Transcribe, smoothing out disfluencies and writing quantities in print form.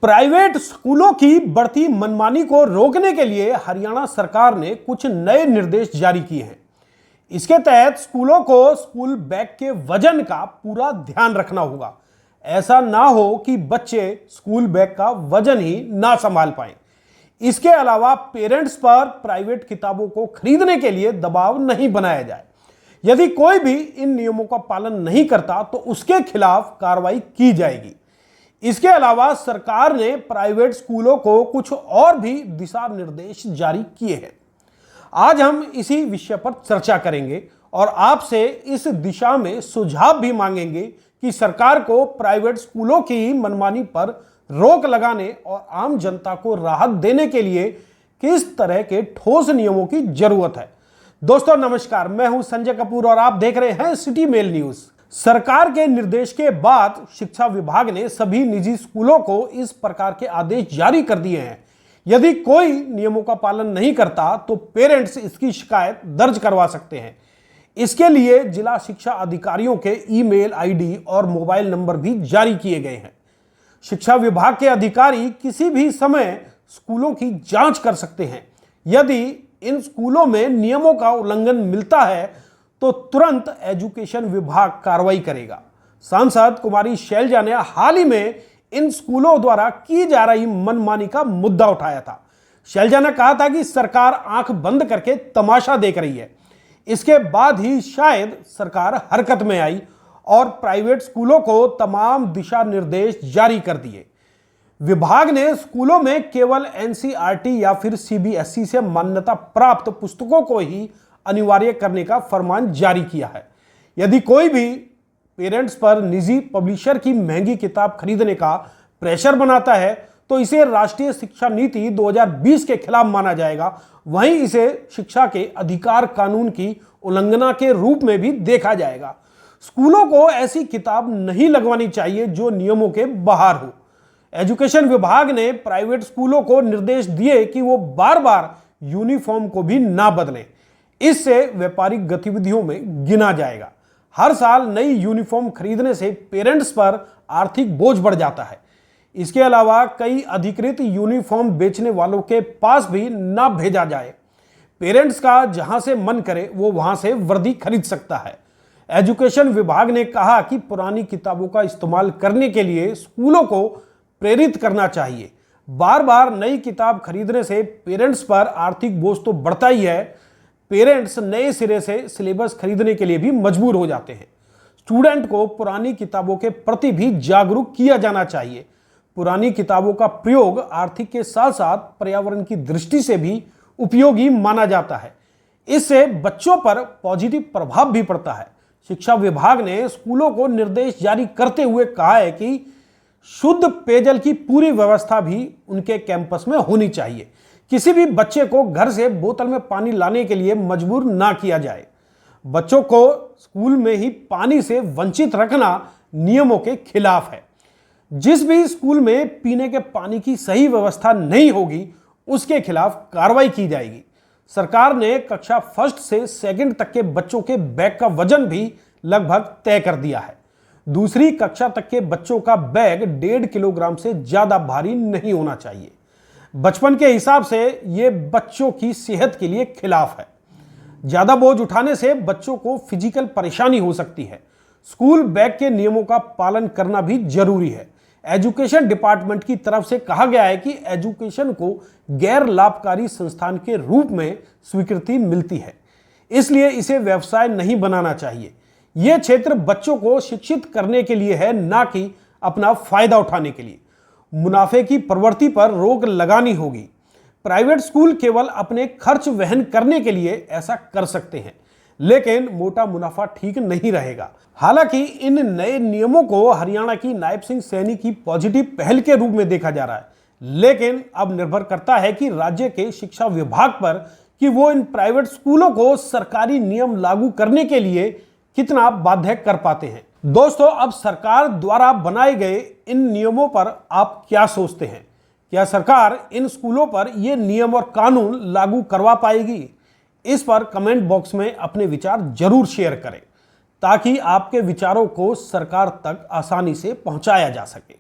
Private स्कूलों की बढ़ती मनमानी को रोकने के लिए हरियाणा सरकार ने कुछ नए निर्देश जारी किए हैं। इसके तहत स्कूलों को स्कूल बैग के वजन का पूरा ध्यान रखना होगा। ऐसा ना हो कि बच्चे स्कूल बैग का वजन ही ना संभाल पाएं। इसके अलावा पेरेंट्स पर प्राइवेट किताबों को खरीदने के लिए दबाव नहीं बनाया जाए। यदि कोई भी इन नियमों का पालन नहीं करता तो उसके खिलाफ कार्रवाई की जाएगी। इसके अलावा सरकार ने प्राइवेट स्कूलों को कुछ और भी दिशा निर्देश जारी किए हैं। आज हम इसी विषय पर चर्चा करेंगे और आपसे इस दिशा में सुझाव भी मांगेंगे कि सरकार को प्राइवेट स्कूलों की मनमानी पर रोक लगाने और आम जनता को राहत देने के लिए किस तरह के ठोस नियमों की जरूरत है। दोस्तों नमस्कार, मैं हूं संजय कपूर और आप देख रहे हैं सिटी मेल न्यूज। सरकार के निर्देश के बाद शिक्षा विभाग ने सभी निजी स्कूलों को इस प्रकार के आदेश जारी कर दिए हैं। यदि कोई नियमों का पालन नहीं करता तो पेरेंट्स इसकी शिकायत दर्ज करवा सकते हैं। इसके लिए जिला शिक्षा अधिकारियों के ईमेल आईडी और मोबाइल नंबर भी जारी किए गए हैं। शिक्षा विभाग के अधिकारी किसी भी समय स्कूलों की जांच कर सकते हैं। यदि इन स्कूलों में नियमों का उल्लंघन मिलता है तो तुरंत एजुकेशन विभाग कार्रवाई करेगा। सांसद कुमारी शैलजा ने हाल ही में इन स्कूलों द्वारा की जा रही मनमानी का मुद्दा उठाया था। शैलजा ने कहा था कि सरकार आंख बंद करके तमाशा देख रही है। इसके बाद ही शायद सरकार हरकत में आई और प्राइवेट स्कूलों को तमाम दिशा निर्देश जारी कर दिए। विभाग ने स्कूलों में केवल एनसीईआरटी या फिर सीबीएसई से मान्यता प्राप्त पुस्तकों को ही अनिवार्य करने का फरमान जारी किया है। यदि कोई भी पेरेंट्स पर निजी पब्लिशर की महंगी किताब खरीदने का प्रेशर बनाता है तो इसे राष्ट्रीय शिक्षा नीति 2020 के खिलाफ माना जाएगा। वहीं इसे शिक्षा के अधिकार कानून की उल्लंघना के रूप में भी देखा जाएगा। स्कूलों को ऐसी किताब नहीं लगवानी चाहिए जो नियमों के बाहर हो। एजुकेशन विभाग ने प्राइवेट स्कूलों को निर्देश दिए कि वो बार बार यूनिफॉर्म को भी ना बदलें। इससे व्यापारिक गतिविधियों में गिना जाएगा। हर साल नई यूनिफॉर्म खरीदने से पेरेंट्स पर आर्थिक बोझ बढ़ जाता है। इसके अलावा कई अधिकृत यूनिफॉर्म बेचने वालों के पास भी ना भेजा जाए। पेरेंट्स का जहां से मन करे वो वहां से वर्दी खरीद सकता है। एजुकेशन विभाग ने कहा कि पुरानी किताबों का इस्तेमाल करने के लिए स्कूलों को प्रेरित करना चाहिए। बार बार नई किताब खरीदने से पेरेंट्स पर आर्थिक बोझ तो बढ़ता ही है, पेरेंट्स नए सिरे से सिलेबस खरीदने के लिए भी मजबूर हो जाते हैं। स्टूडेंट को पुरानी किताबों के प्रति भी जागरूक किया जाना चाहिए। पुरानी किताबों का प्रयोग आर्थिक के साथ साथ पर्यावरण की दृष्टि से भी उपयोगी माना जाता है। इससे बच्चों पर पॉजिटिव प्रभाव भी पड़ता है। शिक्षा विभाग ने स्कूलों को निर्देश जारी करते हुए कहा है कि शुद्ध पेयजल की पूरी व्यवस्था भी उनके कैंपस में होनी चाहिए। किसी भी बच्चे को घर से बोतल में पानी लाने के लिए मजबूर ना किया जाए। बच्चों को स्कूल में ही पानी से वंचित रखना नियमों के खिलाफ है। जिस भी स्कूल में पीने के पानी की सही व्यवस्था नहीं होगी उसके खिलाफ कार्रवाई की जाएगी। सरकार ने कक्षा फर्स्ट से सेकंड तक के बच्चों के बैग का वजन भी लगभग तय कर दिया है। दूसरी कक्षा तक के बच्चों का बैग 1.5 किलोग्राम से ज्यादा भारी नहीं होना चाहिए। बचपन के हिसाब से यह बच्चों की सेहत के लिए खिलाफ है। ज्यादा बोझ उठाने से बच्चों को फिजिकल परेशानी हो सकती है। स्कूल बैग के नियमों का पालन करना भी जरूरी है। एजुकेशन डिपार्टमेंट की तरफ से कहा गया है कि एजुकेशन को गैर लाभकारी संस्थान के रूप में स्वीकृति मिलती है, इसलिए इसे व्यवसाय नहीं बनाना चाहिए। यह क्षेत्र बच्चों को शिक्षित करने के लिए है, ना कि अपना फायदा उठाने के लिए। मुनाफे की प्रवृत्ति पर रोक लगानी होगी। प्राइवेट स्कूल केवल अपने खर्च वहन करने के लिए ऐसा कर सकते हैं, लेकिन मोटा मुनाफा ठीक नहीं रहेगा। हालांकि इन नए नियमों को हरियाणा की नायब सिंह सैनी की पॉजिटिव पहल के रूप में देखा जा रहा है, लेकिन अब निर्भर करता है कि राज्य के शिक्षा विभाग पर कि वो इन प्राइवेट स्कूलों को सरकारी नियम लागू करने के लिए कितना बाध्य कर पाते हैं। दोस्तों, अब सरकार द्वारा बनाए गए इन नियमों पर आप क्या सोचते हैं? क्या सरकार इन स्कूलों पर ये नियम और कानून लागू करवा पाएगी? इस पर कमेंट बॉक्स में अपने विचार जरूर शेयर करें ताकि आपके विचारों को सरकार तक आसानी से पहुंचाया जा सके।